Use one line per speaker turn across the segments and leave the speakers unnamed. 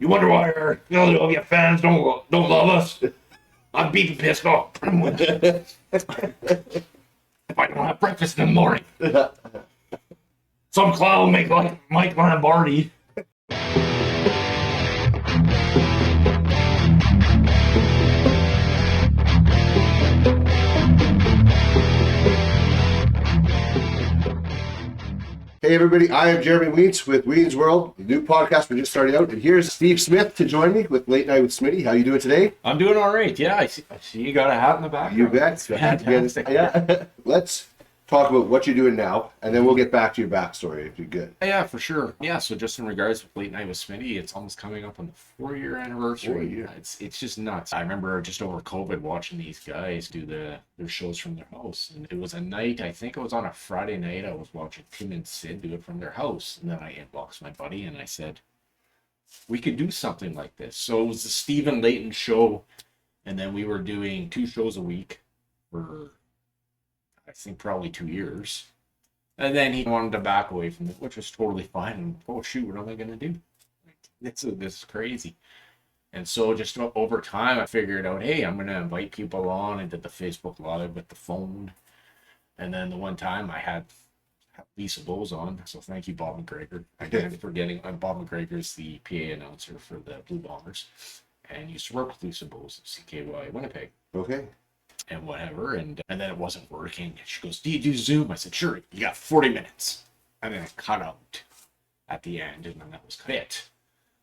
You wonder why our Philadelphia fans don't love us? I'm beefy pissed off. If I don't have breakfast in the morning. Some clown make like Mike Lombardi.
Hey everybody, I am Jeremy Wiens with Wiens World, the new podcast we're just starting out. And here's Steve Smith to join me with Late Night with Smitty. How you doing today?
I'm doing all right. Yeah, I see you got a hat in the back.
You bet.
Fantastic.
Yeah. Let's talk about what you're doing now, and then we'll get back to your backstory if you're good.
Yeah, for sure. Yeah, so just in regards with Late Night with Smitty, it's almost coming up on the 4-year anniversary.
4 years.
It's just nuts. I remember just over COVID watching these guys do their shows from their house. And it was a night, I think it was on a Friday night, I was watching Tim and Sid do it from their house. And then I inboxed my buddy and I said, we could do something like this. So it was the Stephen Layton show. And then we were doing 2 shows a week for, I think, probably 2 years. And then he wanted to back away from it, which was totally fine. And, oh, shoot, what am I going to do? This is crazy. And so just over time, I figured out, hey, I'm going to invite people on, and did the Facebook Live with the phone. And then the one time I had Lisa Bowes on. So thank you, Bob McGregor. Again, forgetting Bob McGregor is the PA announcer for the Blue Bombers. And used to work with Lisa Bowes at CKY Winnipeg.
Okay.
And whatever, and then it wasn't working. She goes, do you do Zoom? I said, sure. You got 40 minutes. And then it cut out at the end, and then that was it.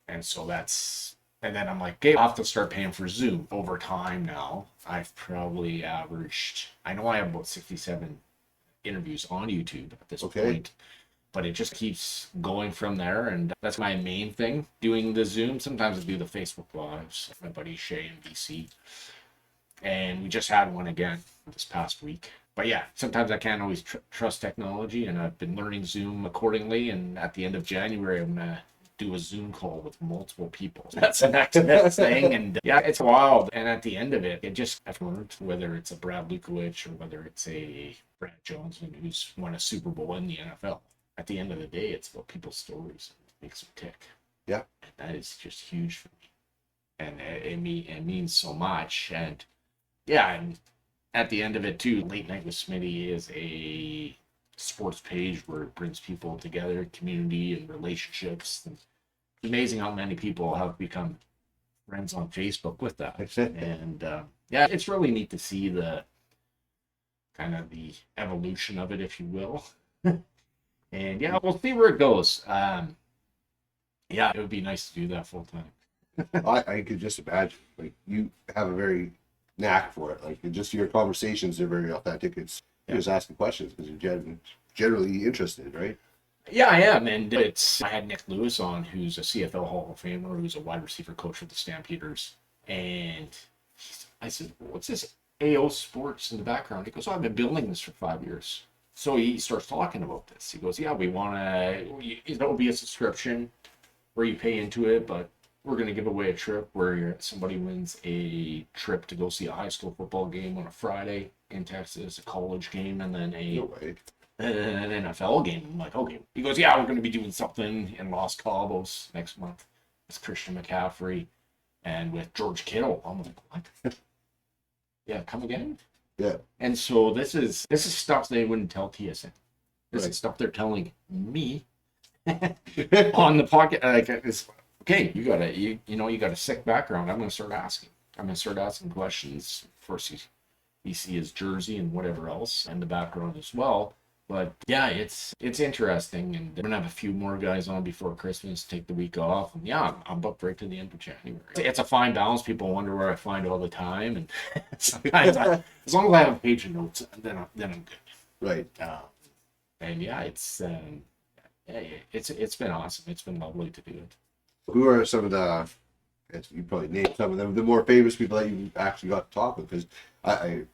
And so and then I'm like, okay, I'll have to start paying for Zoom. Over time now, I've probably averaged, I know I have about 67 interviews on YouTube at this point, but it just keeps going from there. And that's my main thing, doing the Zoom. Sometimes I do the Facebook Lives, my buddy Shay in BC. And we just had one again this past week. But yeah, sometimes I can't always trust technology, and I've been learning Zoom accordingly. And at the end of January, I'm going to do a Zoom call with multiple people. That's the next thing. And yeah, it's wild. And at the end of it, I've learned, whether it's a Brad Lukowicz or whether it's a Brad Johnson who's won a Super Bowl in the NFL. At the end of the day, it's about people's stories. It makes them tick. Yeah. And that is just huge for me. And it means so much. And yeah, and at the end of it too, Late Night with Smitty is a sports page where it brings people together, community and relationships. And it's amazing how many people have become friends on Facebook with that. And yeah, it's really neat to see the kind of the evolution of it, if you will. And yeah, we'll see where it goes. Yeah, it would be nice to do that full time.
I could just imagine, like, you have a very knack for it. Like, just your conversations are very authentic. You're just asking questions because you're generally interested, right?
Yeah, I am. And I had Nick Lewis on, who's a CFL Hall of Famer, who's a wide receiver coach for the Stampeders. And I said, what's this AO Sports in the background? He goes, oh, I've been building this for 5 years. So he starts talking about this. He goes, yeah, we want to, it'll be a subscription where you pay into it, but we're going to give away a trip where somebody wins a trip to go see a high school football game on a Friday in Texas, a college game, and then an NFL game. I'm like, okay. He goes, yeah, we're going to be doing something in Los Cabos next month with Christian McCaffrey and with George Kittle. I'm like, what? Yeah, come again?
Yeah.
And so this is stuff they wouldn't tell TSN. This is stuff they're telling me on the pocket. Like, it's, okay, you got a sick background. I'm going to start asking questions. First, you see his jersey and whatever else, and the background as well. But yeah, it's interesting, and we're gonna have a few more guys on before Christmas. Take the week off, and yeah, I'm booked right to the end of January. It's a fine balance. People wonder where I find all the time, and sometimes as long as I have a page of notes, then I'm good.
Right.
And yeah, it's been awesome. It's been lovely to do it.
Who are some of the, you probably named some of them, the more famous people that you actually got to talk with? Because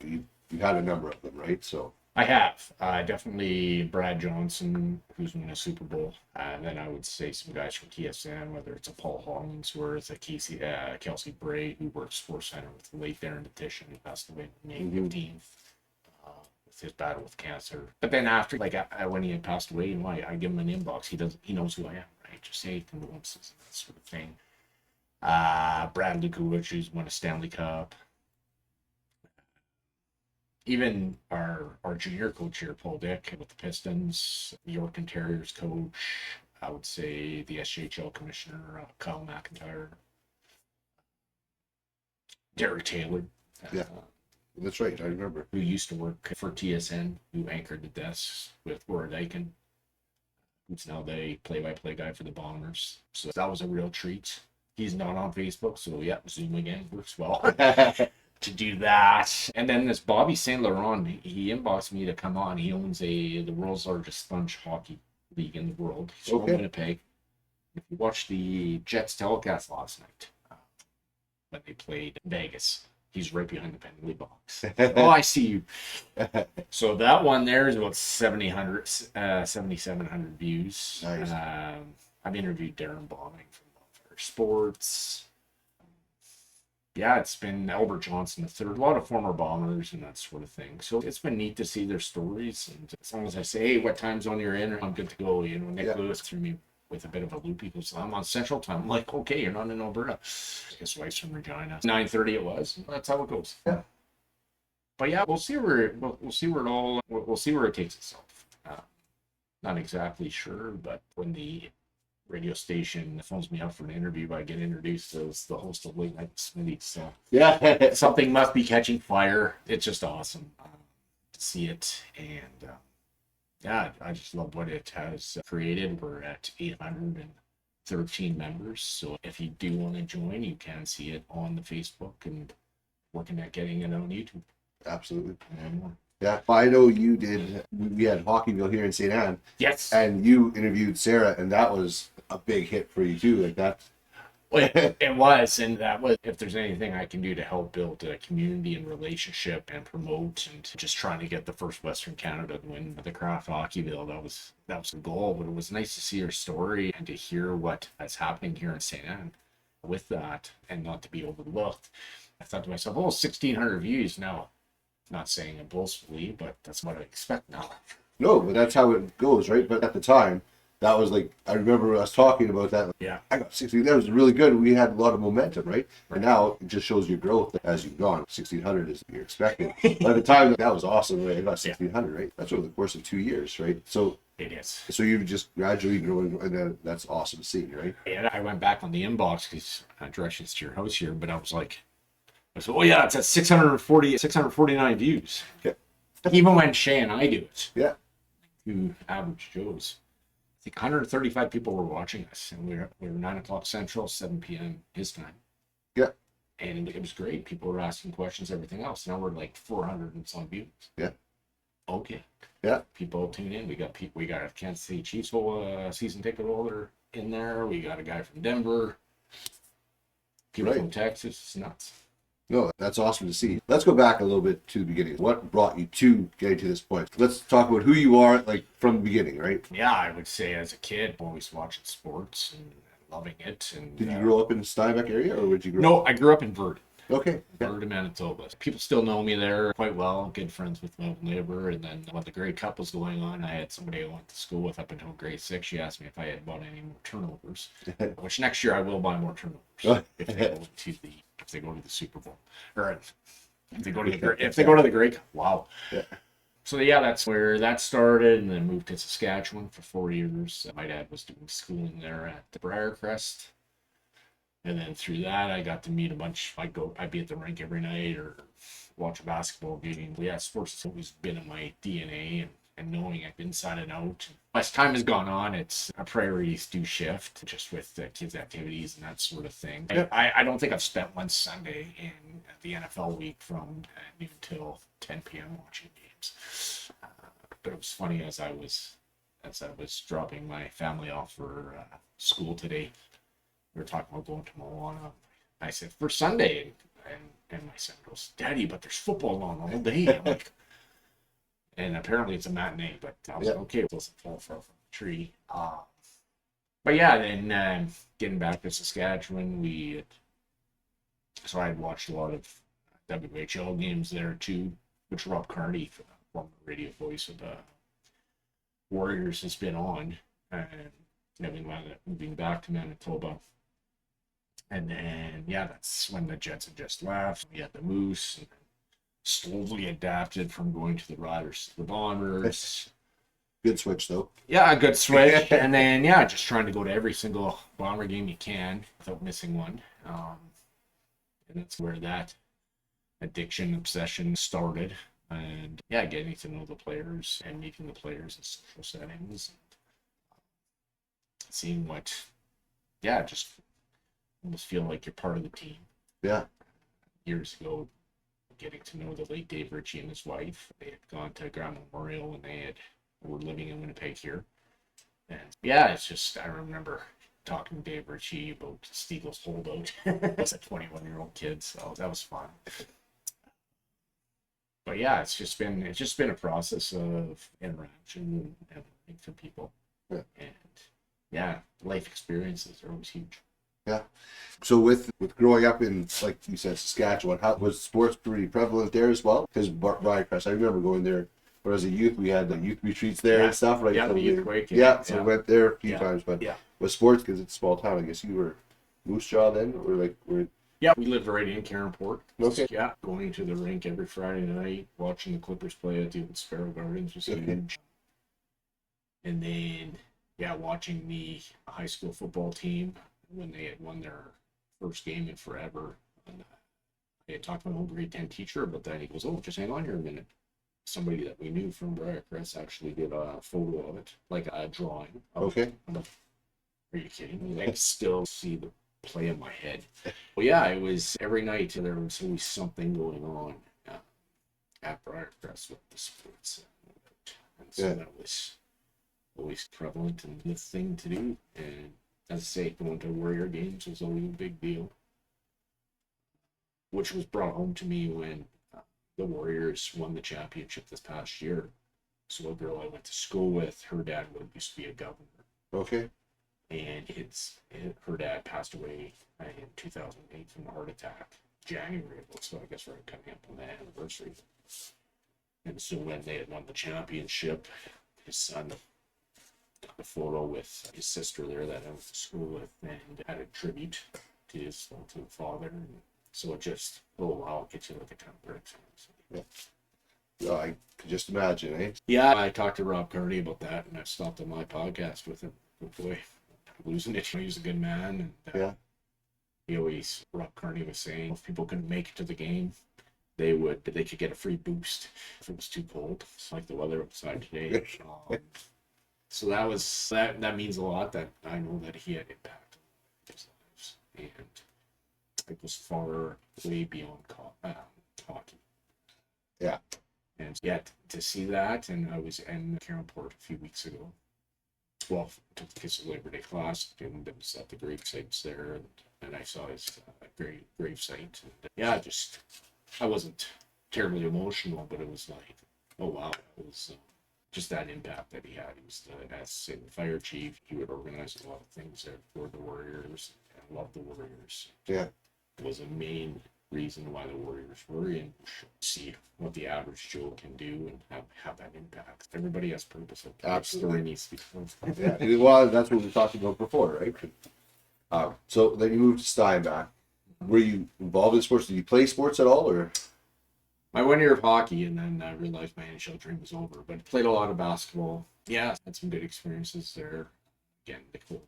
you had a number of them, right? So
I have definitely Brad Johnson, who's won a Super Bowl. And then I would say some guys from TSN, whether it's a Paul Hollingsworth, a Kelsey Bray, who works Sports Center with the late Darren Petition, who passed away May 15th with his battle with cancer. But then after, when he had passed away, I give him an inbox. He knows who I am, right? Just say condolences and that sort of thing. Brad Lukowicz, who's won a Stanley Cup. Even our junior coach here, Paul Dick, with the Pistons, York and Terriers coach, I would say the SJHL commissioner, Kyle McIntyre, Derek Taylor.
Yeah, that's right. I remember.
Who used to work for TSN, who anchored the desks with Laura Dyken, who's now the play-by-play guy for the Bombers. So that was a real treat. He's not on Facebook, so yeah, Zoom again works well to do that. And then this Bobby St. Laurent, he inboxed me to come on. He owns the world's largest sponge hockey league in the world. He's from Winnipeg. If you watched the Jets telecast last night, when they played Vegas, he's right behind the penalty box. Oh, I see you. So that one there is about 7,700 views.
Nice.
I've interviewed Darren Bombing from Bonfire Sports. Yeah, it's been Albert Johnson, a lot of former Bombers and that sort of thing. So it's been neat to see their stories. And as long as I say, hey, what time zone you're in, I'm good to go. You know, Nick Lewis threw me with a bit of a loop. He goes, I'm on Central Time. I'm like, okay, you're not in Alberta. His wife's from Regina. 9:30 it was. That's how it goes.
Yeah.
But yeah, we'll see where we'll see where it all we'll see where it takes itself. Not exactly sure, but when the radio station phones me up for an interview, I get introduced as the host of Late Night Smitty. So
Yeah.
something must be catching fire. It's just awesome to see it, and yeah, I just love what it has created. We're at 813 members, so if you do want to join, you can see it on the Facebook and working at getting it on YouTube.
Absolutely.
And
Yeah, I know you did. We had Hockeyville here in St. Anne.
yes.
And you interviewed Sarah, and that was a big hit for you too. Like that.
Well, it was, and that was, if there's anything I can do to help build a community and relationship and promote and just trying to get the first Western Canada to win the Craft Hockeyville, that was the goal. But it was nice to see her story and to hear what is happening here in St. Anne with that and not to be overlooked. I thought to myself, oh, 1,600 views now. Not saying it boastfully, but that's what I expect now.
No, but that's how it goes, right? But at the time, that was like, I remember us talking about that.
Yeah.
I got 60. That was really good. We had a lot of momentum, right? And now it just shows your growth as you've gone. 1,600 is what you're expecting. By the time that was awesome, right? I got 1,600, right? That's over the course of 2 years, right? So
it is.
So you've just gradually grown, and then that's awesome to see, right?
And I went back on the inbox because directions to your house here, but I was like, oh yeah, it's at 649 views.
Yeah.
Even when Shay and I do it.
Yeah.
To average Joes. I think 135 people were watching us, and we were 9 o'clock Central, 7 p.m. his time.
Yeah.
And it was great. People were asking questions, everything else. Now we're like 400 and some views.
Yeah.
Okay.
Yeah.
People tune in. We got a Kansas City Chiefs season ticket holder in there. We got a guy from Denver. People from Texas. It's nuts.
No, that's awesome to see. Let's go back a little bit to the beginning. What brought you to getting to this point? Let's talk about who you are, like from the beginning, right?
Yeah, I would say as a kid, always watching sports and loving it. And
did you grow up in the Steinbeck area, or would you grow
No,
up?
I grew up in Virden.
Okay.
Virden, Manitoba. People still know me there quite well. Good friends with my neighbor. And then when the Grey Cup was going on, I had somebody I went to school with up until grade 6. She asked me if I had bought any more turnovers, which next year I will buy more turnovers if they go to the Super Bowl, or if they go to the Grey Cup. Wow.
Yeah.
So yeah, that's where that started, and then moved to Saskatchewan for 4 years. My dad was doing schooling there at the Briarcrest. And then through that, I got to meet a bunch. I'd be at the rink every night or watch a basketball game. Yeah, sports has always been in my DNA and knowing it inside and out. As time has gone on, it's our priorities do shift just with the kids' activities and that sort of thing.
Yeah.
I don't think I've spent one Sunday in the NFL week from noon till 10 p.m. watching games. But it was funny as I was dropping my family off for school today. We were talking about going to Moana. I said, for Sunday. And my son goes, Daddy, but there's football on all day. I'm like, and apparently it's a matinee, but I was like, okay, it doesn't fall from the tree. But yeah, then getting back to Saskatchewan, so I had watched a lot of WHL games there too, which Rob Carney, former radio voice of the Warriors, has been on. And moving back to Manitoba. And then, yeah, that's when the Jets had just left. We had the Moose, and slowly adapted from going to the Riders to the Bombers.
Good switch though.
Yeah, a good switch. And then, yeah, just trying to go to every single Bomber game you can without missing one. And that's where that addiction, obsession started. And yeah, getting to know the players and meeting the players in social settings. Seeing what, yeah, just almost feel like you're part of the team.
Yeah.
Years ago, getting to know the late Dave Ritchie and his wife. They had gone to Grand Memorial and they were living in Winnipeg here. And yeah, it's just, I remember talking to Dave Ritchie about Stiegel's holdout as a 21-year-old kid, so that was fun. But yeah, it's just been a process of interaction and learning from people.
Yeah.
And yeah, life experiences are always huge.
Yeah. So with growing up in, like you said, Saskatchewan, how was sports pretty prevalent there as well? Because Briarcrest, I remember going there when I was a youth. We had the youth retreats there and stuff, right?
Yeah,
so
the youth quake.
so went there a few times. But with sports, because it's a small town, I guess you were Moose Jaw then, or like were.
Yeah, we lived right in Caronport.
Okay.
Yeah, going to the rink every Friday night, watching the Clippers play at the Sparrow Gardens was huge. And then, yeah, watching the high school football team when they had won their first game in forever. And I had talked to my old grade 10 teacher about that. He goes, "Oh, just hang on here a minute." Somebody that we knew from Briarcrest actually did a photo of it, like a drawing.
Okay.
Are you kidding me? I can still see the play in my head. Well, yeah, it was every night there was always something going on at Briarcrest with the sports. And so that was always prevalent and the thing to do. And as I say, going to Warrior games was always a big deal, which was brought home to me when the Warriors won the championship this past year. So a girl I went to school with, her dad used to be a governor.
Okay.
And her dad passed away in 2008 from a heart attack, January. So I guess we're coming up on that anniversary. And so when they had won the championship, his son took a photo with his sister there that I went to school with and had a tribute to the father. And so it just, it gets you like a ton of bricks.
Yeah. I could just imagine, eh?
Yeah, I talked to Rob Carney about that, and I stopped on my podcast with him. Oh boy, I'm losing it. He's a good man, and Rob Carney was saying if people couldn't make it to the game, they could get a free boost if it was too cold, like the weather outside today. So that means a lot. That I know that he had impact on his lives, and it was far way beyond hockey.
Yeah.
And yet to see that, and I was in Caronport a few weeks ago. Well, took the Kiss of Labor Day class, and it was at the grave sites there, and I saw his grave site. And yeah, I wasn't terribly emotional, but it was like, oh wow, it was just that impact that he had. He was the fire chief. He would organize a lot of things there for the Warriors, and loved the Warriors.
Yeah.
It was a main reason why the Warriors were in. See what the average Joe can do and have that impact. Everybody has purpose.
Absolutely.
Story needs to be told.
Yeah, well, that's what we were talking about before, right? So then you moved to Steinbach. Were you involved in sports? Did you play sports at all, or?
My 1 year of hockey, and then I realized my NHL dream was over. But played a lot of basketball. Yeah, had some good experiences there. Again, the cool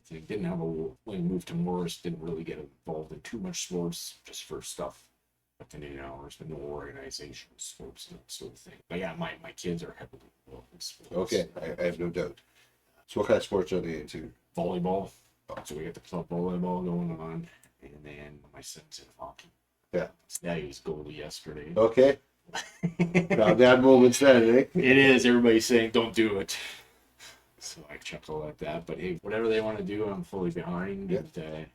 thing. Didn't have when we moved to Morris, didn't really get involved in too much sports, just for stuff within 8 hours, but no organization, sports, and that sort of thing. But yeah, my kids are heavily involved in sports.
Okay, I have no doubt. So what kind of sports are they into?
Volleyball. So we got the club volleyball going on, and then my son's in hockey.
Yeah.
Yeah, he was goalie yesterday.
Okay. Proud dad moments then, eh?
It is. Everybody's saying, don't do it. So I chuckle at that. But hey, whatever they want to do, I'm fully behind.
Yeah.
And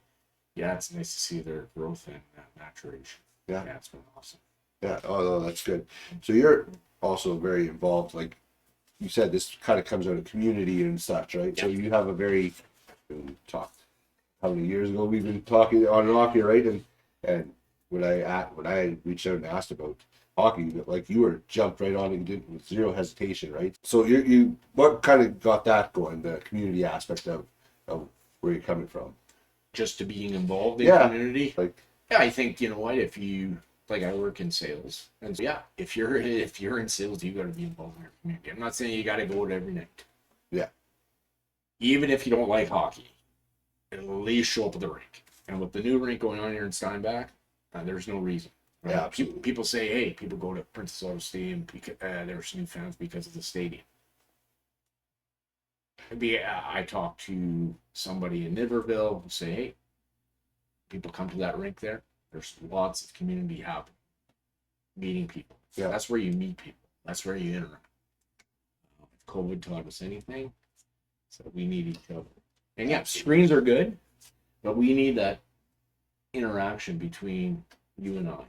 yeah, it's nice to see their growth and maturation.
Yeah.
Yeah, it's been awesome.
Yeah, oh, no, that's good. So you're also very involved, like you said, this kind of comes out of community and such, right? Yeah. So you have a very, we talked, how many years ago we've been talking on and off here, right? And when I reached out and asked about hockey, like you were jumped right on and did with zero hesitation, right? So what kind of got that going, the community aspect of where you're coming from?
just to being involved in
Yeah.
community.
Like,
Yeah, I think, you know what, if you, like, I work in sales, and so, yeah, if you're in sales, you got to be involved in your community. I'm not saying you got to go to every night.
yeah.
Even if you don't like hockey, at least show up at the rink. And with the new rink going on here in Steinbach, there's no reason. Right?
Yeah, absolutely.
People say, hey, people go to Princess Auto Stadium because there's new fans because of the stadium. I talked to somebody in Niverville who say, hey, people come to that rink there. There's lots of community happening, meeting people.
Yeah.
That's where you meet people. That's where you interact. If COVID taught us anything, so we need each other. And yeah, screens are good, but we need that interaction between you and I.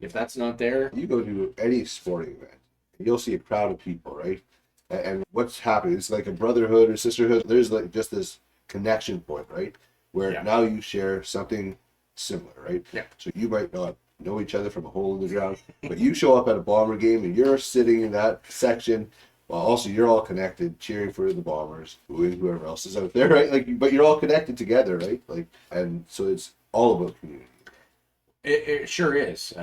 If that's not there,
You go to any sporting event, you'll see a crowd of people, right? And what's happening? It's like a brotherhood or sisterhood. There's like just this connection point, right? Where
Yeah.
now you share something similar, right?
Yeah.
So you might not know each other from a hole in the ground, but you show up at a Bomber game and you're sitting in that section. While also you're all connected, cheering for the Bombers, whoever else is out there, right? Like, but you're all connected together, right? Like, and so it's all about community.
it sure is.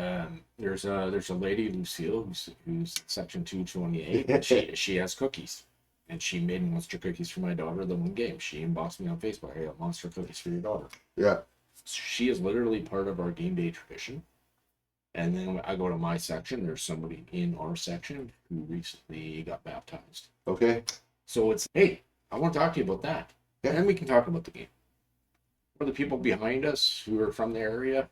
There's a lady, Lucille, who's section 228, and she has cookies. And she made monster cookies for my daughter the one game. She inboxed me on Facebook. I got monster cookies for your daughter.
Yeah.
She is literally part of our game day tradition. And then when I go to my section, there's somebody in our section who recently got baptized.
Okay.
So it's, hey, I want to talk to you about that.
Yeah.
And then we can talk about the game. For the people behind us who are from the area,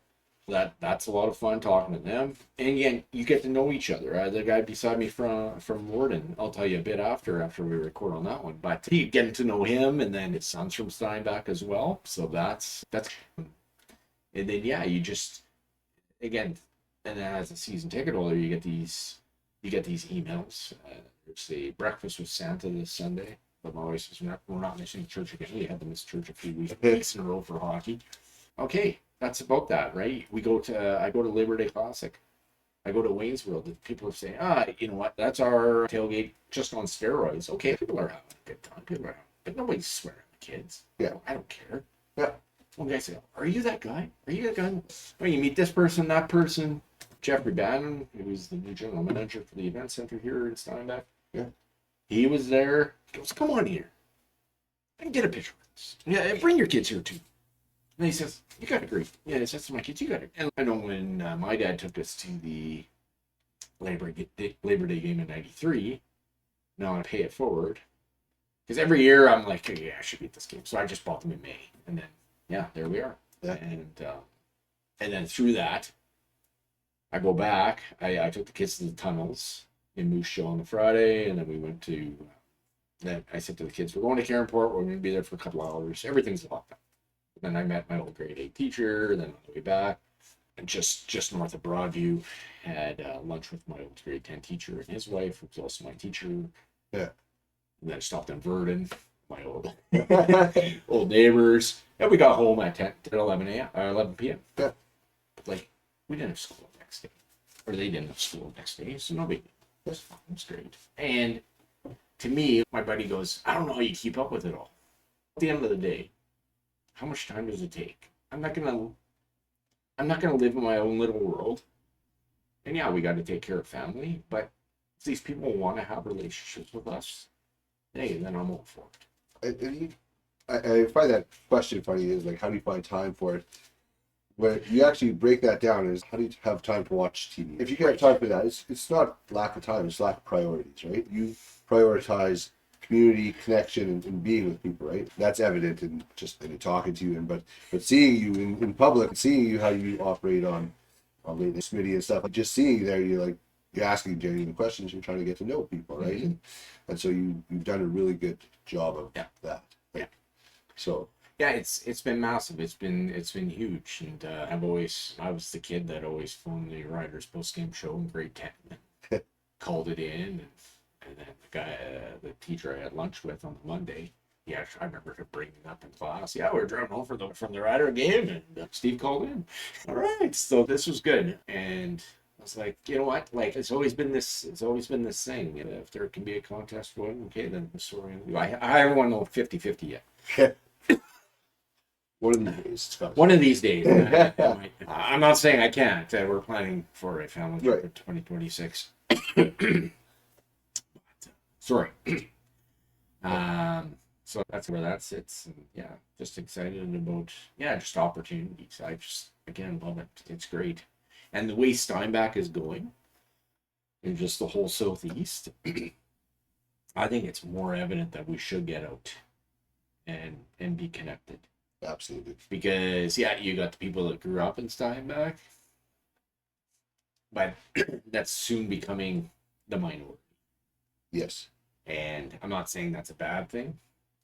that's a lot of fun talking to them. And again, you get to know each other. The guy beside me from Warden, I'll tell you a bit after we record on that one. But you getting to know him, and then his son's from Steinbach as well. So that's and then yeah, you just again, and then as a season ticket holder, you get these emails. There's the breakfast with Santa this Sunday. But my wife says we're not missing church again. We had to miss church a few weeks in a row for hockey. Okay. That's about that, right? I go to Labor Day Classic. I go to Wiens World. People are saying, you know what? That's our tailgate just on steroids. Okay, people are having a good time. But nobody's swearing at the kids.
Yeah.
I don't care.
Yeah.
One guy said, are you that guy? Are you that guy? Oh, you meet this person, that person. Jeffrey Bannon, who's the new general manager for the event center here in Steinbach.
Yeah.
He was there. He goes, come on here. I can get a picture of this. Yeah, bring your kids here too. And he says, you got to agree. Yeah, he says to my kids, you got to. And I know when my dad took us to the Labor Day game in '93, now I pay it forward. Because every year I'm like, oh, yeah, I should be at this game. So I just bought them in May. And then, yeah, there we are.
Yeah.
And then through that, I go back. I took the kids to the tunnels in Moose Show on the Friday. And then we went to, then I said to the kids, we're going to Cairnport. We're going to be there for a couple hours. Everything's locked up. Then I met my old grade 8 teacher. Then on the way back, and just north of Broadview, had lunch with my old grade 10 teacher and his wife, who was also my teacher.
Yeah.
And then I stopped in Verdun, my old old neighbors. And we got home at 11 p.m.
Yeah.
But like, we didn't have school the next day. Or they didn't have school the next day, so no big deal. It was fun. It was great. And to me, my buddy goes, I don't know how you keep up with it all. At the end of the day, how much time does it take? I'm not gonna live in my own little world. And yeah, we got to take care of family, but if these people want to have relationships with us, hey, then I'm all for it.
I find that question funny is like, how do you find time for it? When you actually break that down is how do you have time to watch TV? If you can have time for that, it's not lack of time, it's lack of priorities, right? You prioritize community connection and being with people, right? That's evident in just in talking to you, but seeing you in public, seeing you how you operate on lately Smitty and stuff, like just seeing you there, you're asking genuine questions, you're trying to get to know people, right?
Mm-hmm.
And so you've done a really good job of that.
Yeah.
So
yeah, it's been massive. It's been huge, and I was the kid that always phoned the Riders post game show in grade 10 and called it in, and then the teacher I had lunch with on the Monday, yeah, I remember him bringing it up in class. Yeah, we were driving home from the Rider game, and Steve called in. All right, so this was good, and I was like, you know what? Like, it's always been this thing. If there can be a contest win, okay, then the story. I don't want to know 50-50 yet.
One of these days, Scott.
One of these days. I'm not saying I can't. We're planning for a family trip in 2026. Sorry. So that's where that sits. And yeah, just excited about, just opportunities. I just, again, love it. It's great. And the way Steinbach is going, and just the whole Southeast, I think it's more evident that we should get out and be connected.
Absolutely.
Because you got the people that grew up in Steinbach, but that's soon becoming the minority.
Yes.
And I'm not saying that's a bad thing,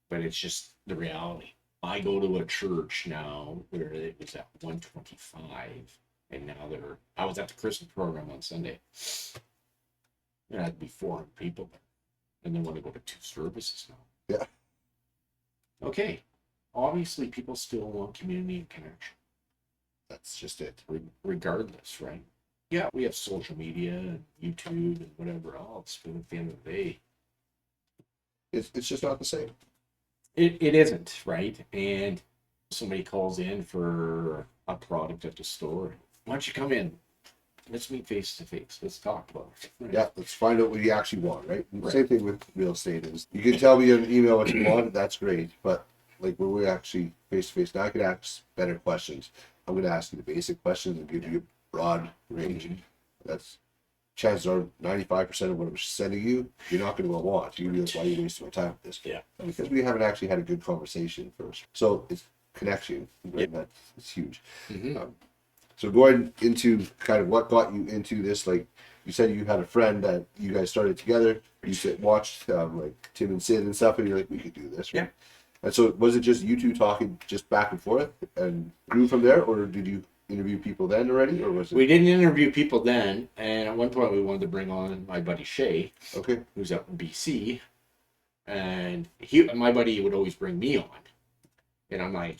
but it's just the reality. I go to a church now where it was at 125, and now I was at the Christmas program on Sunday. There had to be 400 people there, and they want to go to 2 services now.
Yeah.
Okay. Obviously, people still want community and connection.
That's just it.
Regardless, right? Yeah, we have social media and YouTube and whatever else, but at the end of the day,
it's just not the same.
It isn't, right? And somebody calls in for a product at the store. Why don't you come in? Let's meet face to face. Let's talk about it. Right?
Yeah, let's find out what you actually want, right? Same thing with real estate is you can tell me in an email what you want, that's great. But like when we actually face to face, now I can ask better questions. I'm going to ask you the basic questions and give you a broad range. That's chances are 95% of what I'm sending you, you're not going to want. You're going to be like, why are you wasting my time with this?
Yeah.
Because we haven't actually had a good conversation first. So it's connection, right?
Yep.
That's huge.
Mm-hmm.
So going into kind of what got you into this, like you said, you had a friend that you guys started together. You watched like Tim and Sid and stuff, and you're like, we could do this, right?
Yeah.
And so was it just you two talking just back and forth and grew from there, or did you interview people then already, or was it?
We didn't interview people then, and at one point we wanted to bring on my buddy Shay,
Okay.
who's up in BC, and my buddy would always bring me on, and I'm like,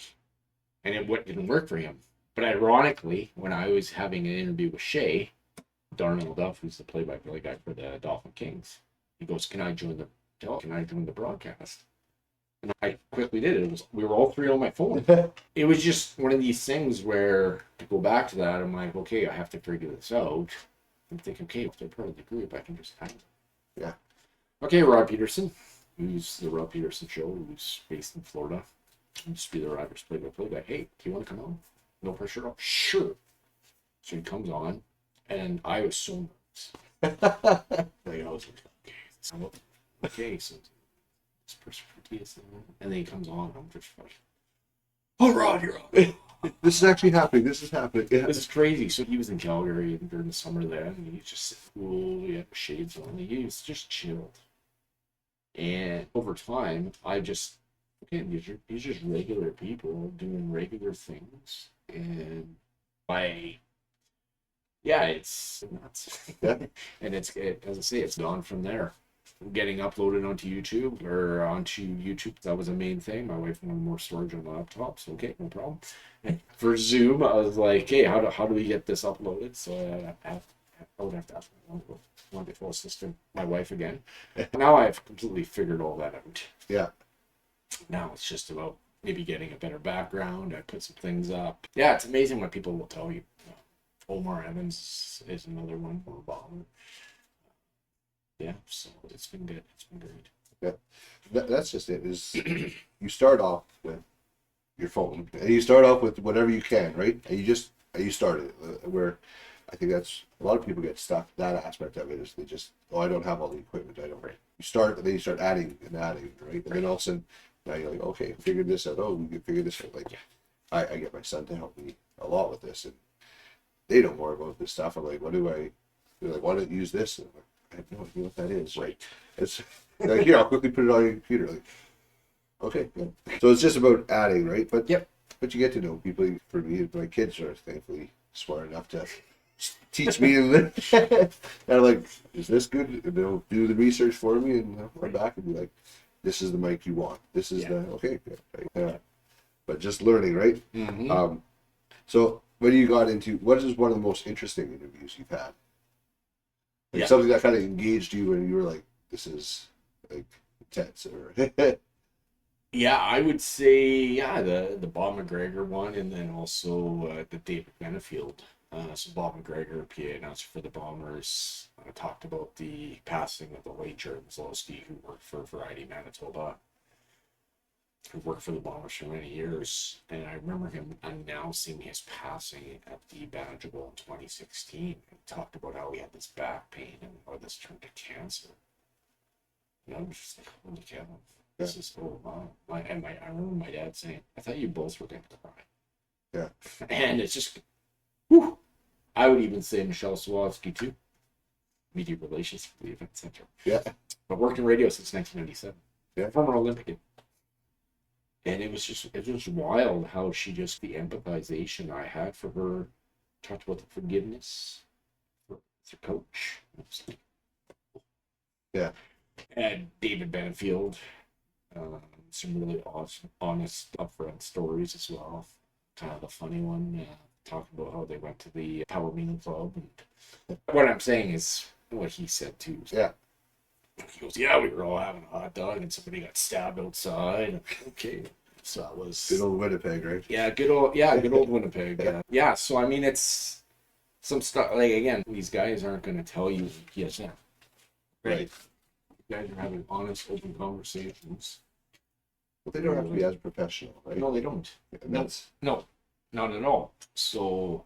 and it didn't work for him. But ironically, when I was having an interview with Shay, Darnell Duff, who's the play-by-play guy for the Dolphin Kings, he goes, "Can I join the broadcast?" And I quickly did it. We were all 3 on my phone. It was just one of these things where, to go back to that, I'm like, okay, I have to figure this out. I'm thinking, okay, if they're part of the group, I can just handle it.
Yeah.
Okay, Rob Peterson, who's the Rob Peterson Show, who's based in Florida. Used to be the Riders play-by-play guy. Hey, do you want to come on? No pressure at all. Sure. So he comes on, and I was so nervous. Like, I was like, okay, so this person for TSN, and then he comes on, and I'm just like, oh, Rod, you're on.
This is actually happening. This is happening. Yeah.
This is crazy. So he was in Calgary during the summer there, and he's just cool. He had shades on. He was just chilled. And over time, these are just regular people doing regular things. And it's nuts.
Yeah.
And as I say, it's gone from there. Getting uploaded onto YouTube. That was a main thing. My wife wanted more storage on the laptop, so okay, no problem. And for Zoom, I was like, hey, how do we get this uploaded? So I would have to ask my wonderful assistant, my wife again. Now I've completely figured all that out.
Yeah.
Now it's just about maybe getting a better background. I put some things up. Yeah, it's amazing what people will tell you. Omar Evans is another one, or Bob. Yeah, so it's been good. It's been great.
Yeah, that's just it. Is you start off with your phone, and you start off with whatever you can, right? And you started where I think that's a lot of people get stuck. That aspect of it is they just, I don't have all the equipment. I don't. Right. You start, and then you start adding and adding, right? And then all of a sudden, now you're like, okay, figured this out. Oh, we can figure this out. Like, I get my son to help me a lot with this, and they know more about this stuff. I'm like, they're like, why don't you use this? And I'm like, I have no idea what that is.
Right.
It's like, here, I'll quickly put it on your computer. Like, okay. Yeah. So it's just about adding, right? But
Yep.
But you get to know people. For me, my kids are thankfully smart enough to teach me. And I'm like, is this good? And they'll do the research for me, and I'll come back and be like, this is the mic you want. This is the, okay. Good. Yeah. But just learning, right?
Mm-hmm.
So when you got into, what is one of the most interesting interviews you've had? Like something that kind of engaged you and you were like, this is like intense, or
Yeah, I would say the Bob McGregor one, and then also the David Benefield. So Bob McGregor, PA announcer for the Bombers, talked about the passing of the late Jordan Zlowski, who worked for Variety Manitoba, who worked for the Bombers for many years. And I remember him announcing his passing at the Banjo Bowl in 2016. He talked about how he had this back pain and how this turned to cancer. And I was just like, holy cow. This is so wow. I remember my dad saying, I thought you both were going to cry.
Yeah.
And it's just, whew. I would even say Michelle Swarovski too. Media relations for the event center.
Yeah.
But worked in radio since 1997.
Yeah.
Former Olympian. And it was wild how she just, the empathization I had for her, talked about the forgiveness for her coach.
Yeah.
And David Benefield. Some really awesome, honest, upfront stories as well. Kind of the funny one, talking about how they went to the Power Meeting Club. And what I'm saying is what he said too.
Yeah.
He goes, yeah, we were all having a hot dog and somebody got stabbed outside. Okay. So that was
Good old Winnipeg, right?
Yeah, good old Winnipeg. Yeah, so I mean it's some stuff like again, these guys aren't gonna tell you yes, yeah.
Right.
You guys are having honest, open conversations.
But they don't have to be as professional, right?
No, they don't.
And that's
No, not at all. So,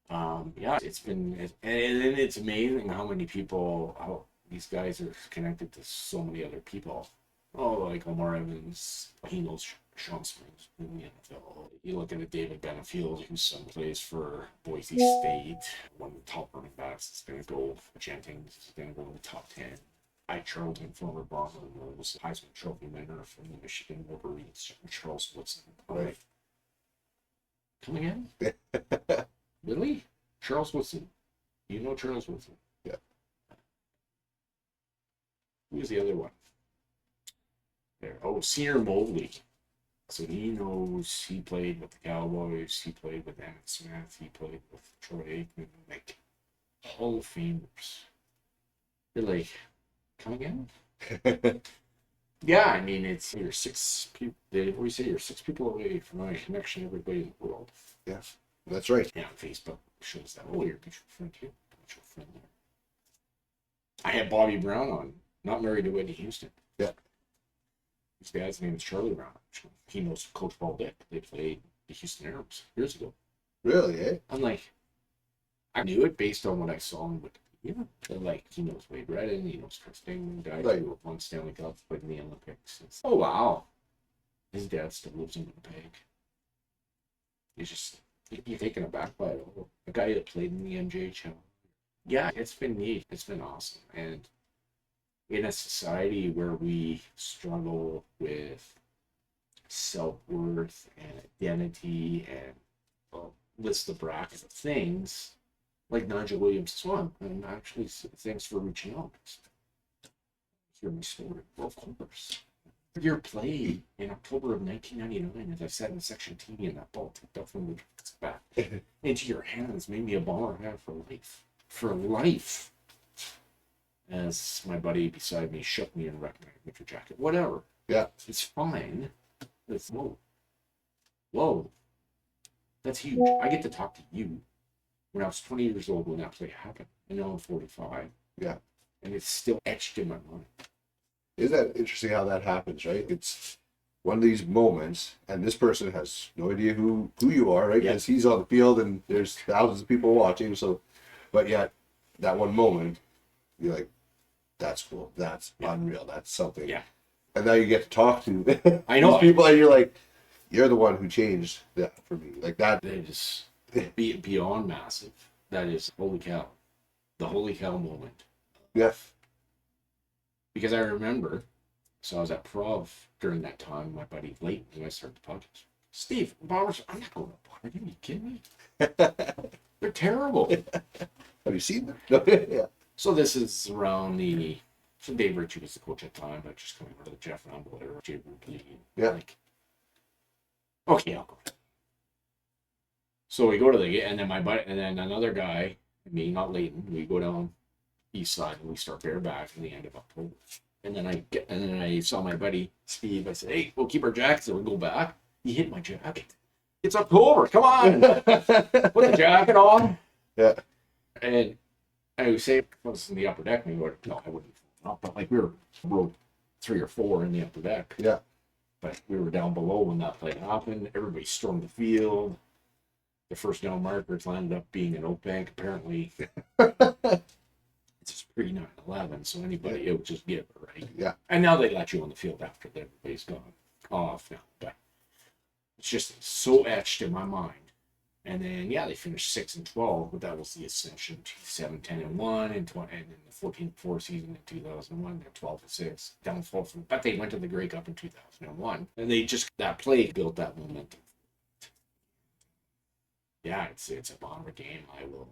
yeah, and it's amazing how many people, how these guys are connected to so many other people. Oh, like Omar Evans, he knows Sean Springs in the NFL. You look at a David Benefield, whose son plays for Boise State, one of the top running backs is going to go, Jennings is going to go in the top 10. Ike Charlton, former Bomber, was Heisman Trophy winner from the Michigan Wolverines, Charles Woodson.
right.
Come again? Really? Charles Woodson. You know Charles Woodson?
Yeah.
Who was the other one? There. Oh, Senior Mobley. So he knows, he played with the Cowboys, he played with Emmett Smith, he played with Troy Aikman, like Hall of Famers. You're like, come again? Yeah, I mean, you're 6 people, they always say you're 6 people away from my connection to everybody in the world.
Yeah. That's right.
Yeah, Facebook shows that. Oh, you're a mutual friend too. Mutual friend there. I had Bobby Brown on, not married to Whitney Houston.
Yeah.
His dad's name is Charlie Brown. He knows Coach Paul Dick. They played the Houston Aeros years ago.
Really, eh?
I'm like, I knew it based on what I saw on Wikipedia. They're like, he knows Wade Redden, he knows Chris Dingman, guys
Right.
who won Stanley Cup, played in the Olympics. Oh, wow. His dad still lives in Winnipeg. He's just, you're taken aback by it all. A guy that played in the MJHL. Yeah, it's been neat. It's been awesome. And in a society where we struggle with self-worth and identity and list the bracket of things, like Nigel Williams-Swan, and actually thanks for reaching out. Hear my story. Well, of course. Your play in October of 1999, as I sat in section T and that ball tipped up from the back into your hands, made me a baller man for life. For life. As my buddy beside me shook me and recognized me for jacket. Whatever.
Yeah.
It's fine. It's whoa. That's huge. I get to talk to you when I was 20 years old when that play happened. And now I'm 45.
Yeah.
And it's still etched in my mind.
Isn't that interesting how that happens, right? It's one of these moments, and this person has no idea who you are, right?
Yeah.
Because he's on the field and there's thousands of people watching. So, but yet, that one moment, you're like, that's cool. That's unreal. That's something.
Yeah.
And now you get to talk to
I know.
these people, and you're like, you're the one who changed that for me. Like that.
That is beyond massive. That is holy cow. The holy cow moment.
Yeah.
Because I remember, so I was at Prov during that time, my buddy Leighton, when I started the podcast. Steve, Bombers, I'm not going to Bombers. Are you kidding me? They're terrible.
Have you seen them? Yeah.
So this is around so Dave Ritchie was the coach at the time, but just coming over to Jeff Rumble or Jay Rubley.
Yeah.
Like, okay, I'll go. So we go to and then my buddy, and then another guy, me, not Leighton, we go down east side and we start bareback in the end of October. And then I saw my buddy Steve. I said, "Hey, we'll keep our jackets and we'll go back." He hit my jacket. It's October. Come on, put the jacket on.
Yeah.
And I was saying, I was in the upper deck. Maybe no, I wouldn't. But like we were row 3 or 4 in the upper deck.
Yeah.
But we were down below when that play happened. Everybody stormed the field. The first down markers landed up being an oak bank. Apparently, it's pre 9/11, so anybody, it would just give it, right?
Yeah.
And now they let you on the field after everybody's gone off now. But it's just so etched in my mind. And then, yeah, they finished 6-12, but that was the ascension to 7-10-1 and in the 14-4 season in 2001, they're 12-6, downfall from, but they went to the Grey Cup in 2001. And they just, that play built that momentum. Yeah, it's a Bomber game I will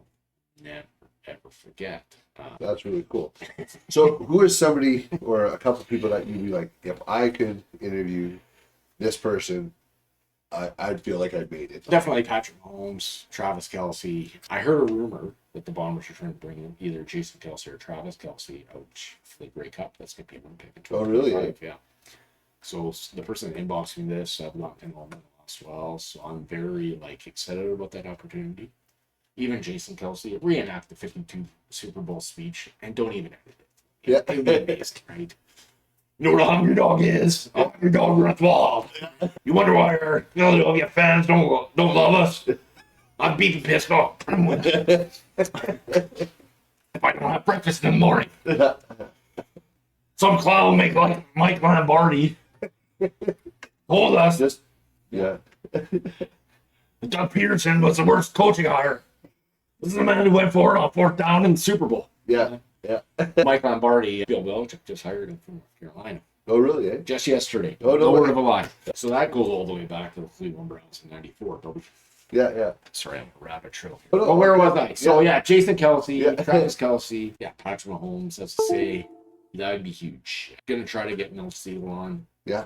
never, ever forget.
That's really cool. So who is somebody or a couple of people that you'd be like, if I could interview this person, I'd feel like I'd made it?
Definitely Patrick Mahomes, Travis Kelce. I heard a rumor that the Bombers are trying to bring in either Jason Kelce or Travis Kelce out for the Grey Cup. That's going to be one pick in 2025.
Oh, really?
Yeah. So the person that inboxed me this, I've not been home in the last while, so I'm very excited about that opportunity. Even Jason Kelce, reenact the 52 Super Bowl speech and don't even edit it.
Yeah.
It would be amazing, right? You know what a hungry dog is? A hungry dog runs wild. You wonder why our Philadelphia fans don't love us? I'm beefy pissed off. If I don't have breakfast in the morning. Some clown make like Mike Lombardi told us
Just, yeah.
Doug Peterson was the worst coaching hire. This is the man who went for it on 4th down in the Super Bowl.
Yeah. Yeah.
Mike Lombardi, Bill Belichick just hired him from North Carolina.
Oh, really? Eh?
Just yesterday.
Oh, no
word
way.
of a lie. So that goes all the way back to the Cleveland Browns in '94.
Yeah, yeah.
Sorry, I'm a rabbit trail here.
Oh, no,
But where
okay.
was I? So yeah, Jason Kelce,
Yeah.
Travis Kelce, yeah, Patrick Mahomes. That's to say, that would be huge. Gonna try to get Mel Steele on.
Yeah.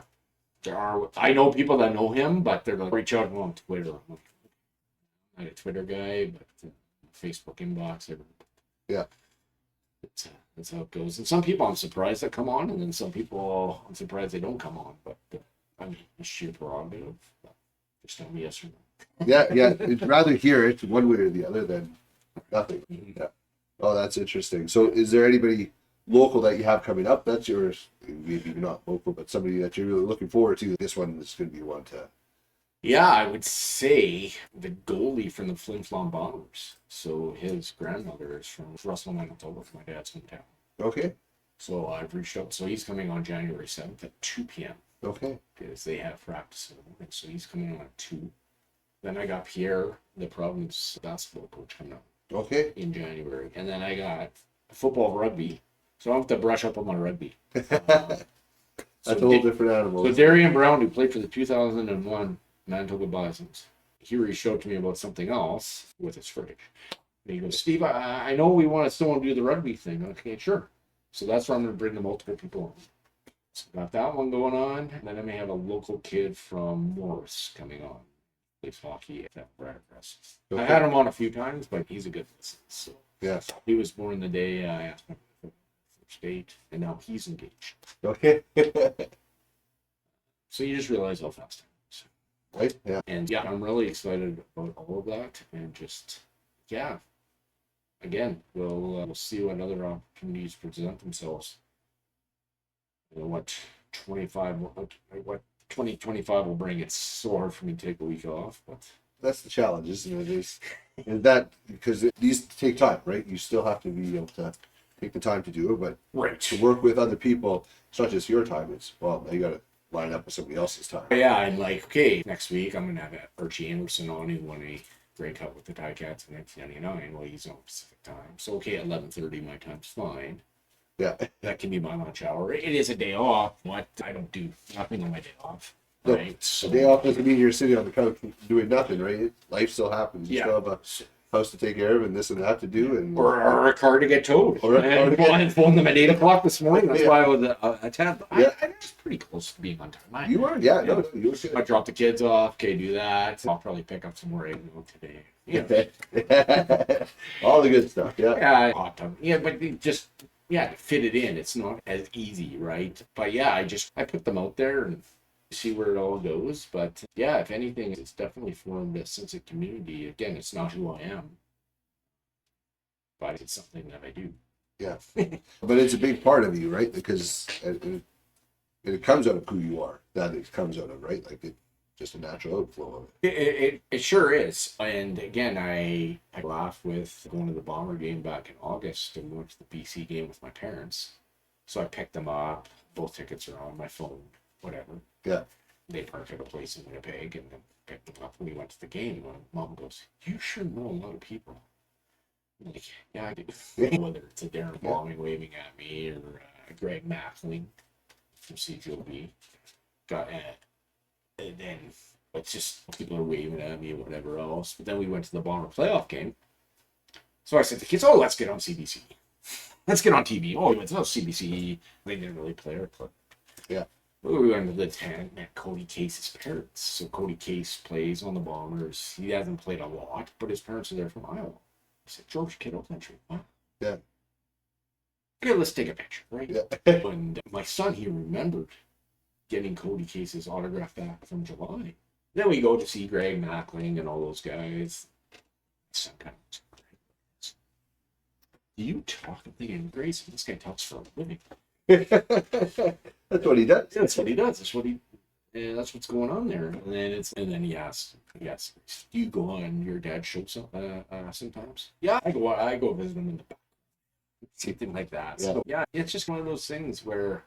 I know people that know him, but they're like, reach out on Twitter. I'm like, I'm not a Twitter guy, but Facebook inbox.
Yeah.
That's how it goes. And some people I'm surprised that come on, and then some people I'm surprised they don't come on. But I mean, it's sheer prerogative. Just tell me yes or no.
Yeah, yeah. I'd rather hear it one way or the other than nothing.
Mhm.
Yeah. Oh, that's interesting. So is there anybody local that you have coming up that's yours? Maybe not local, but somebody that you're really looking forward to. This one is going to be one to.
Yeah, I would say the goalie from the Flin Flon Bombers. So his grandmother is from Russell, Manitoba, from my dad's hometown.
Okay.
So I've reached out. So he's coming on January 7th at 2 p.m.
Okay.
because they have practice in the morning. So he's coming on at 2. Then I got Pierre, the province basketball coach, coming up
Okay.
in January. And then I got football rugby. So I have to brush up on my rugby.
That's a whole different animal.
So Darian Brown, who played for the 2001 Manitoba Bisons, he reached out to me about something else with his footage. And he goes, Steve, I know we want to still do the rugby thing. Okay, sure. So that's where I'm going to bring the multiple people on. So got that one going on. And then I may have a local kid from Morris coming on. Plays hockey at Radcross.
Okay.
I had him on a few times, but he's a good listen. So
Yeah.
he was born in the day I asked him for first date, and now he's engaged.
Okay.
So you just realize how fast time moves.
Right? Yeah.
And yeah, I'm really excited about all of that, and just again, we'll see what other opportunities present themselves. You know what 2025 will bring. It's so hard for me to take a week off, but
That's the challenge, isn't it? Is that because these take time, right? You still have to be able to take the time to do it, but
right.
to work with other people, it's not just your time. It's now you got to line up with somebody else's time.
Yeah, I'm like, okay, next week I'm gonna have Archie Anderson on, who won a Grey Cup with the Ticats in 1999. Well, he's on Pacific time, so okay, 11:30 my time's fine.
Yeah.
That can be my lunch hour. It is a day off. What I don't do nothing on my day off.
No,
Right. So
The day off doesn't mean you're sitting on the couch doing nothing, right? Life still happens. You
Yeah.
still have a house to take care of and this and that to do, and
or a car to get towed.
Or a car to
And
get-
I phoned them at 8:00 this morning. That's
Yeah.
why I was attend.
Yeah.
I was pretty close to being on time.
you are, yeah, no, you were good.
I dropped the kids off. Okay, do that. I'll probably pick up some more eggnog today. Yeah.
All the good stuff, yeah.
Yeah, hot tub. Yeah, but it just yeah, to fit it in, it's not as easy, right? But yeah, I put them out there and see where it all goes. But yeah, if anything, it's definitely formed a sense of community. Again, it's not who I am, but it's something that I do.
Yeah. But it's a big part of you, right? Because it comes out of who you are. That it comes out of, right? Like it just a natural outflow of it.
It sure is. And again, I laugh with going to the Bomber game back in August and went to the BC game with my parents. So I picked them up. Both tickets are on my phone, whatever.
Yeah.
They parked at a place in Winnipeg and then picked them up when we went to the game. And mom goes, "You sure know a lot of people." I'm like, yeah, I do. Whether it's a Darren Bombing waving at me or Greg Mackling from CGOB. And then it's just people are waving at me or whatever else. But then we went to the Bomber playoff game. So I said to the kids, "Oh, let's get on CBC. Let's get on TV." Oh, we went to CBC. They didn't really play our clip.
Yeah.
We went to the tent, met Cody Case's parents. So Cody Case plays on the Bombers. He hasn't played a lot, but his parents are there from Iowa. I said, "George Kittle country." What?
Yeah.
Okay, let's take a picture, right?
Yeah.
And my son, he remembered getting Cody Case's autograph back from July. Then we go to see Greg Mackling and all those guys. Some kind of, do you talk? I'm thinking, Grace, this guy talks for a living.
That's what he does.
That's what he does. That's what he. Yeah, that's what's going on there. And then he asks, "Yes, do you go on your dad's show sometimes?" Yeah, I go visit him in the back. Something like that. So yeah, it's just one of those things where,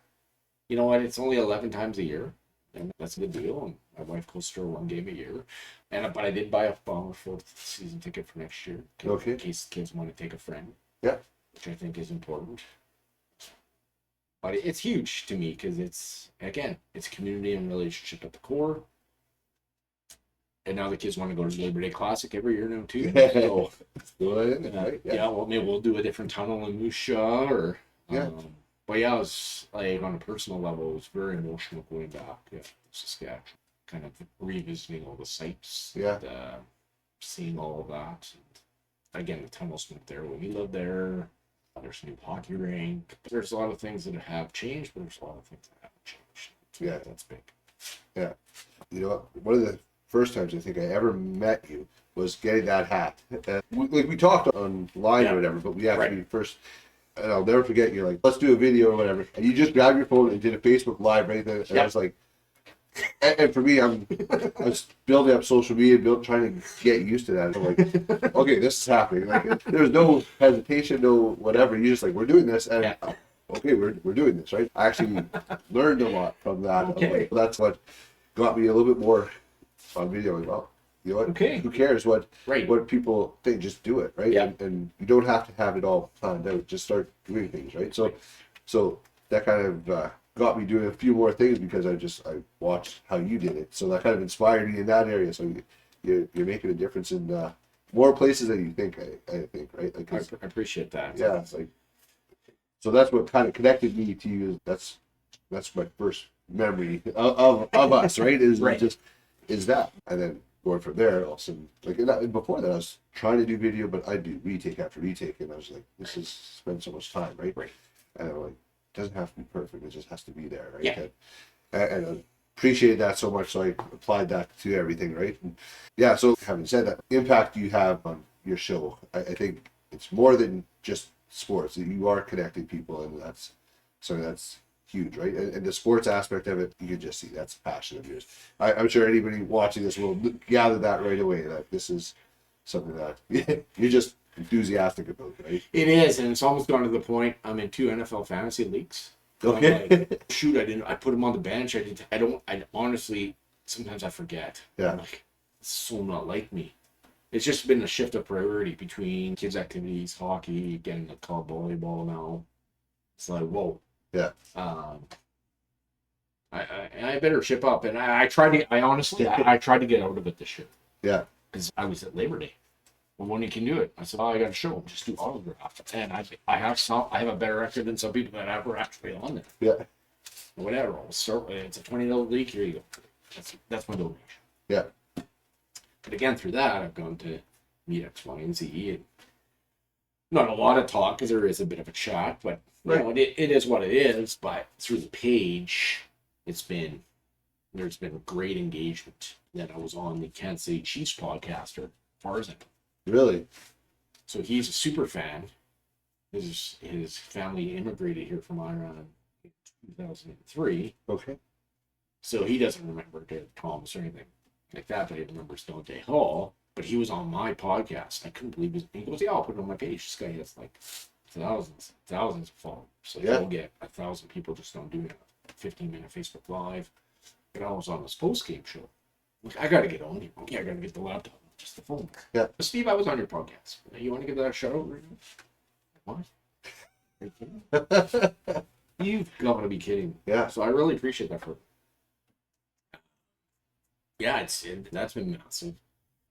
you know what, it's only 11 times a year, and that's a good deal. And my wife goes through one game a year, but I did buy a Bomber fourth season ticket for next year, in case the kids want to take a friend.
Yeah,
which I think is important. But it's huge to me because it's community and relationship at the core. And now the kids want to go to the Labor Day Classic every year now too. So, yeah, well, maybe we'll do a different tunnel in Moose Jaw or. But yeah, it was like on a personal level, it was very emotional going back to Saskatchewan, kind of revisiting all the sites, seeing all of that. And again, the tunnel's not there when we lived there. There's a new hockey rink. There's a lot of things that have changed, but there's a lot of things that haven't changed.
Yeah,
that's big.
Yeah, you know what? One of the first times I think I ever met you was getting that hat. We talked online or whatever, but we actually first. And I'll never forget. You're like, "Let's do a video or whatever," and you just grabbed your phone and did a Facebook Live right then. And I was like, and for me, I was building up social media, trying to get used to that. I'm like, okay, this is happening. Like, there's no hesitation, no whatever. You just like, we're doing this, and okay, we're doing this, right? I actually learned a lot from that.
Okay.
Like, that's what got me a little bit more on video as well. You know what?
Okay.
Who cares what people think? Just do it, right?
Yeah.
And you don't have to have it all planned out. Just start doing things, right? So that kind of got me doing a few more things because I watched how you did it. So that kind of inspired me in that area. So you're making a difference in more places than you think. I think, right? Like
I appreciate that.
Yeah, it's like so that's what kind of connected me to you. That's my first memory of us, right? Is that, and then going from there, also like and before that, I was trying to do video, but I do retake after retake, and I was like, this is spend so much time, right? And I'm like, it doesn't have to be perfect; it just has to be there, right?
Yeah.
And I appreciated that so much, so I applied that to everything, right? And yeah. So having said that, the impact you have on your show, I think it's more than just sports. You are connecting people, and that's something that's huge, right? And the sports aspect of it, you can just see that's a passion of yours. I'm sure anybody watching this will gather that right away, that this is something that you're just enthusiastic about, right?
It is, and it's almost gone to the point I'm in 2 NFL fantasy leagues.
Okay.
Like, shoot, I put him on the bench. I honestly, sometimes I forget.
Yeah.
I'm like, it's so not like me. It's just been a shift of priority between kids' activities, hockey, getting to club volleyball now. It's like, whoa.
Yeah.
I better ship up, and I tried to. I honestly, I tried to get out of it this year.
Yeah.
Because I was at Labor Day. Well, when you can do it, I said, "Oh, I got to show them. Just do autograph." And I have a better record than some people that were actually on there.
Yeah.
Whatever. I'll start. It's a $20 league. Here you go. That's my donation.
Yeah.
But again, through that, I've gone to meet X, Y, and Z, and not a lot of talk because there is a bit of a chat, but you know, it is what it is. But through the page, there's been great engagement. Then I was on the Kansas City Chiefs podcaster, Tarzan.
Really?
So he's a super fan. His family immigrated here from Iran in 2003.
Okay.
So he doesn't remember David Thomas or anything like that, but he remembers Dante Hall. But he was on my podcast. I couldn't believe it. He goes, yeah, I'll put it on my page. This guy has like thousands of followers. So he'll get 1,000 people just on doing a 15-minute Facebook Live. And I was on this post-game show. Like, I got to get on here. Okay, I got to get the laptop, just the phone.
Yeah.
But Steve, I was on your podcast. You want to give that a shout out right now? What? Are you kidding? You've got to be kidding.
Yeah.
So I really appreciate that for. Yeah, that's been massive.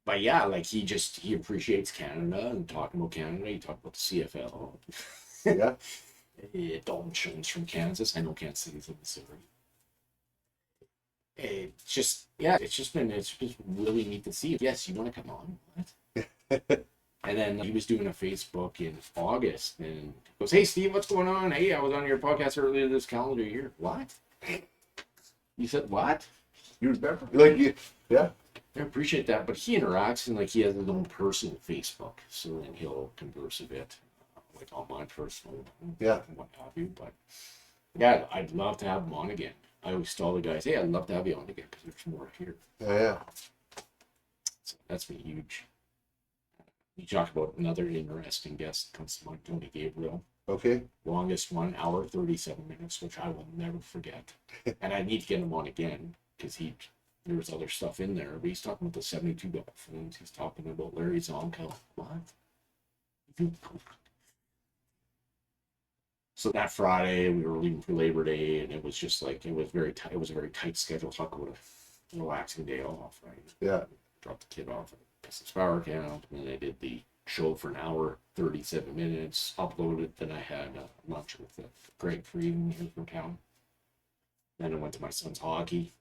But yeah, like he appreciates Canada and talking about Canada. He talked about the CFL.
Yeah.
Dalton Jones from Kansas. I know Kansas City's in Missouri. It's been really neat to see. Yes, you want to come on? What? And then he was doing a Facebook in August and he goes, hey Steve, what's going on? Hey, I was on your podcast earlier this calendar year. What? You said what?
You remember? Like, yeah.
I appreciate that, but he interacts and like he has his own personal Facebook, so then he'll converse a bit, like on my personal, and what have you. But yeah, I'd love to have him on again. I always tell the guys, hey, I'd love to have you on again because there's more here.
Yeah.
So that's been huge. You talk about another interesting guest that comes to mind, Tony Gabriel.
Okay.
Longest 1 hour 37 minutes, which I will never forget. And I need to get him on again because there was other stuff in there, but he's talking about the 72 Dolphins. He's talking about Larry Zonko. What? So that Friday we were leaving for Labor Day, and it was just like it was very tight. It was a very tight schedule. Talk about a relaxing day off, right?
Yeah.
Dropped the kid off at Pistons Power Camp, and then I did the show for an hour, 37 minutes. Uploaded. Then I had lunch with Greg Frieden here from town. Then I went to my son's hockey.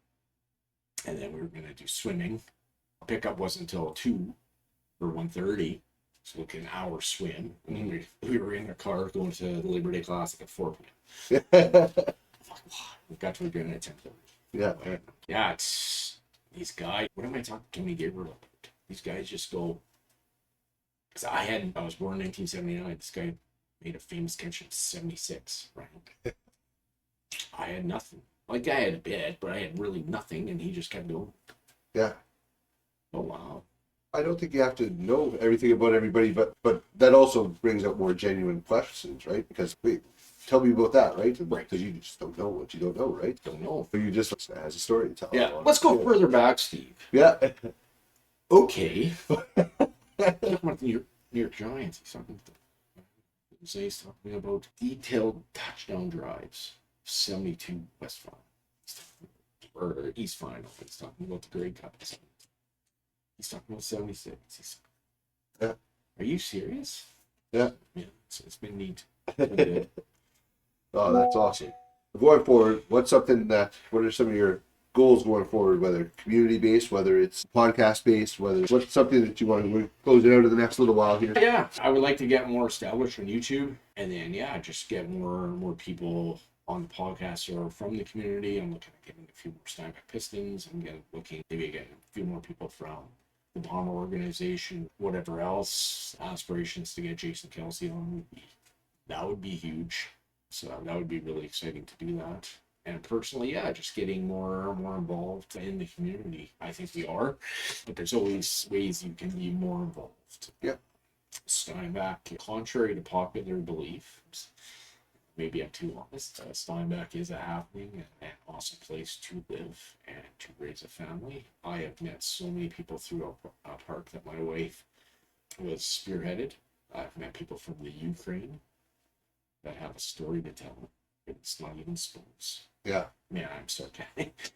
And then we were going to do swimming. Pickup wasn't until 2 or 1:30. So like an hour swim. And then we were in the car going to the Labor Day Classic at 4 p.m. I'm like, wow. We got to again at 10:30.
Yeah.
But yeah, it's these guys. What am I talking to Tony Gabriel about? These guys just go. Because I was born in 1979. This guy made a famous catch in 76, right? I had nothing. Like, I had a bit, but I had really nothing, and he just kept going.
Yeah.
Oh, wow.
I don't think you have to know everything about everybody, but that also brings up more genuine questions, right? Because, wait, tell me about that, right?
Right.
Because you just don't know what you don't know, right?
Don't know.
So you just has a story to tell.
Yeah. Let's go further back, Steve.
Yeah.
Okay. Talking about the New York Giants. He's talking about detailed touchdown drives. 72 West Final. Or East Final. He's talking about the Grey Cup. He's talking about 76.
Yeah.
Are you serious?
Yeah.
Yeah. So it's been neat. It's been good.
Oh, that's awesome. Going forward, what are some of your goals going forward, whether community-based, whether it's podcast-based, what's something that you want to close it out of the next little while here?
Yeah. I would like to get more established on YouTube. And then, just get more people on the podcast or from the community. I'm looking at getting a few more Steinbeck Pistons. I'm looking maybe getting a few more people from the Bomber organization, whatever else. Aspirations to get Jason Kelsey on would be huge. So that would be really exciting to do that. And personally, just getting more involved in the community. I think we are, but there's always ways you can be more involved.
Yeah.
Steinbeck, contrary to popular belief, maybe I'm too honest, Steinbeck is a happening and awesome place to live and to raise a family. I have met so many people through a park that my wife was spearheaded. I've met people from the Ukraine that have a story to tell. It's not even sports.
Yeah.
Man, I'm sarcastic.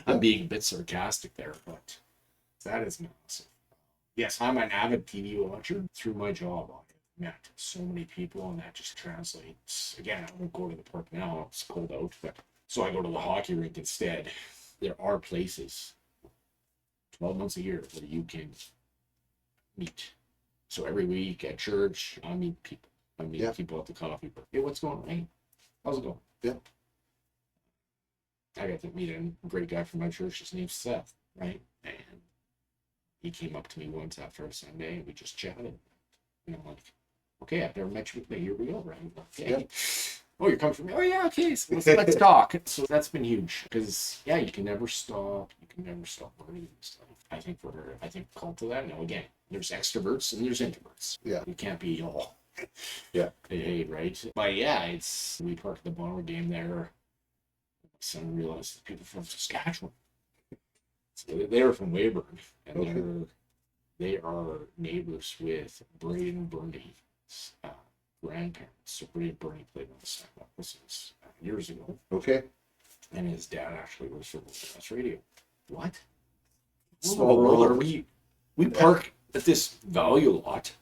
I'm being a bit sarcastic there, but that is massive. Yes, I'm an avid TV watcher. Through my job, I've met so many people, and that just translates. Again, I don't go to the park now. It's cold out, but so I go to the hockey rink instead. There are places 12 months a year where you can meet So every week at church, I meet people. I meet
Yeah.
people at the coffee bar. Hey, what's going on? Hey, how's it going?
Yeah.
I got to meet a great guy from my church. His name's Seth, right? And he came up to me once after a Sunday and we just chatted. And I'm like, okay, I've never met you, but here we go, right? Okay.
Yeah.
Oh, you're coming from me? Oh, yeah, okay, so let's talk. So that's been huge because, yeah, you can never stop. You can never stop learning stuff. I think cult to that. Now, again, there's extroverts and there's introverts.
Yeah.
You can't be all.
Yeah.
Hey, right? But yeah, we parked the Bomber game there. Son realized that people from Saskatchewan. So they were from Weyburn, and
Okay.
they are neighbors with Braden and Bernie's grandparents. So Braden and Bernie played on the side. This is years ago,
Okay.
and his dad actually was for WS Radio. What?
Small
world
world.
are we park at this value lot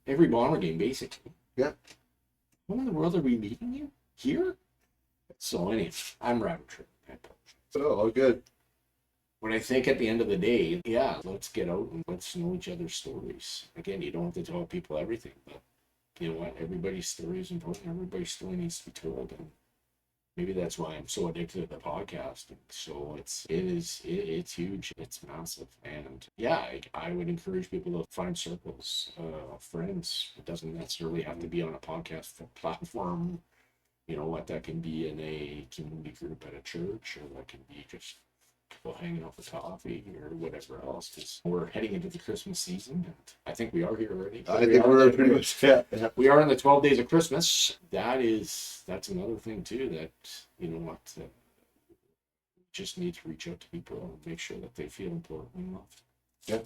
every Bomber game, basically.
Yeah.
What in the world are we meeting you here? So anyway, I'm rabbit tripping.
Oh, all good.
When I think at the end of the day, yeah, let's get out and let's know each other's stories. Again, you don't have to tell people everything, but you know what? Everybody's story is important. Everybody's story needs to be told, and maybe that's why I'm so addicted to the podcast. And so it's huge. It's massive, and yeah, I would encourage people to find circles, friends. It doesn't necessarily have to be on a podcast platform. You know what? That can be in a community group at a church, or that can be just people hanging out for coffee or whatever else. Because we're heading into the Christmas season, and I think we are here already.
I think we're pretty much, yeah.
We are in the 12 days of Christmas. That's another thing too. That you know what, just need to reach out to people and make sure that they feel important and loved.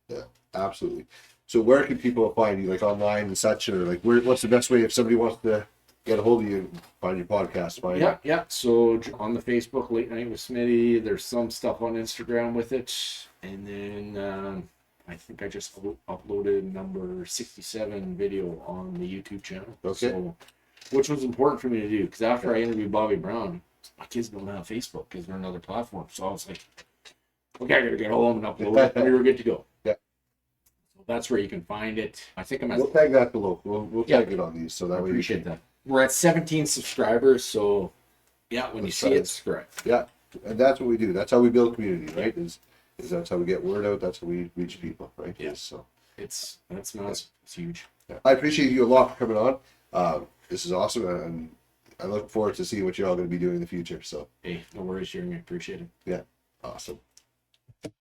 Yeah, absolutely. So where can people find you, like online and such, or like what's the best way if somebody wants to get a hold of you and find your podcast?
Yeah. So on the Facebook, Late Night with Smitty, there's some stuff on Instagram with it. And then I think I just uploaded number 67 video on the YouTube channel.
Okay.
So, which was important for me to do because after I interviewed Bobby Brown, my kids don't have Facebook because they're another platform. So I was like, okay, I gotta get home and upload it, and we were good to go.
Yeah.
So that's where you can find it. I think I'm at.
We'll tag that below. We'll tag it on these, so that way
appreciate that. We're at 17 subscribers, so yeah, when you see it, subscribe.
Yeah, and that's what we do. That's how we build community, right? Is that's how we get word out. That's how we reach people, right?
Yeah.
So
that's massive. It's huge.
Yeah. I appreciate you a lot for coming on. This is awesome, and I look forward to seeing what you're all going to be doing in the future. So
hey, no worries, Jeremy. I appreciate it.
yeah, awesome.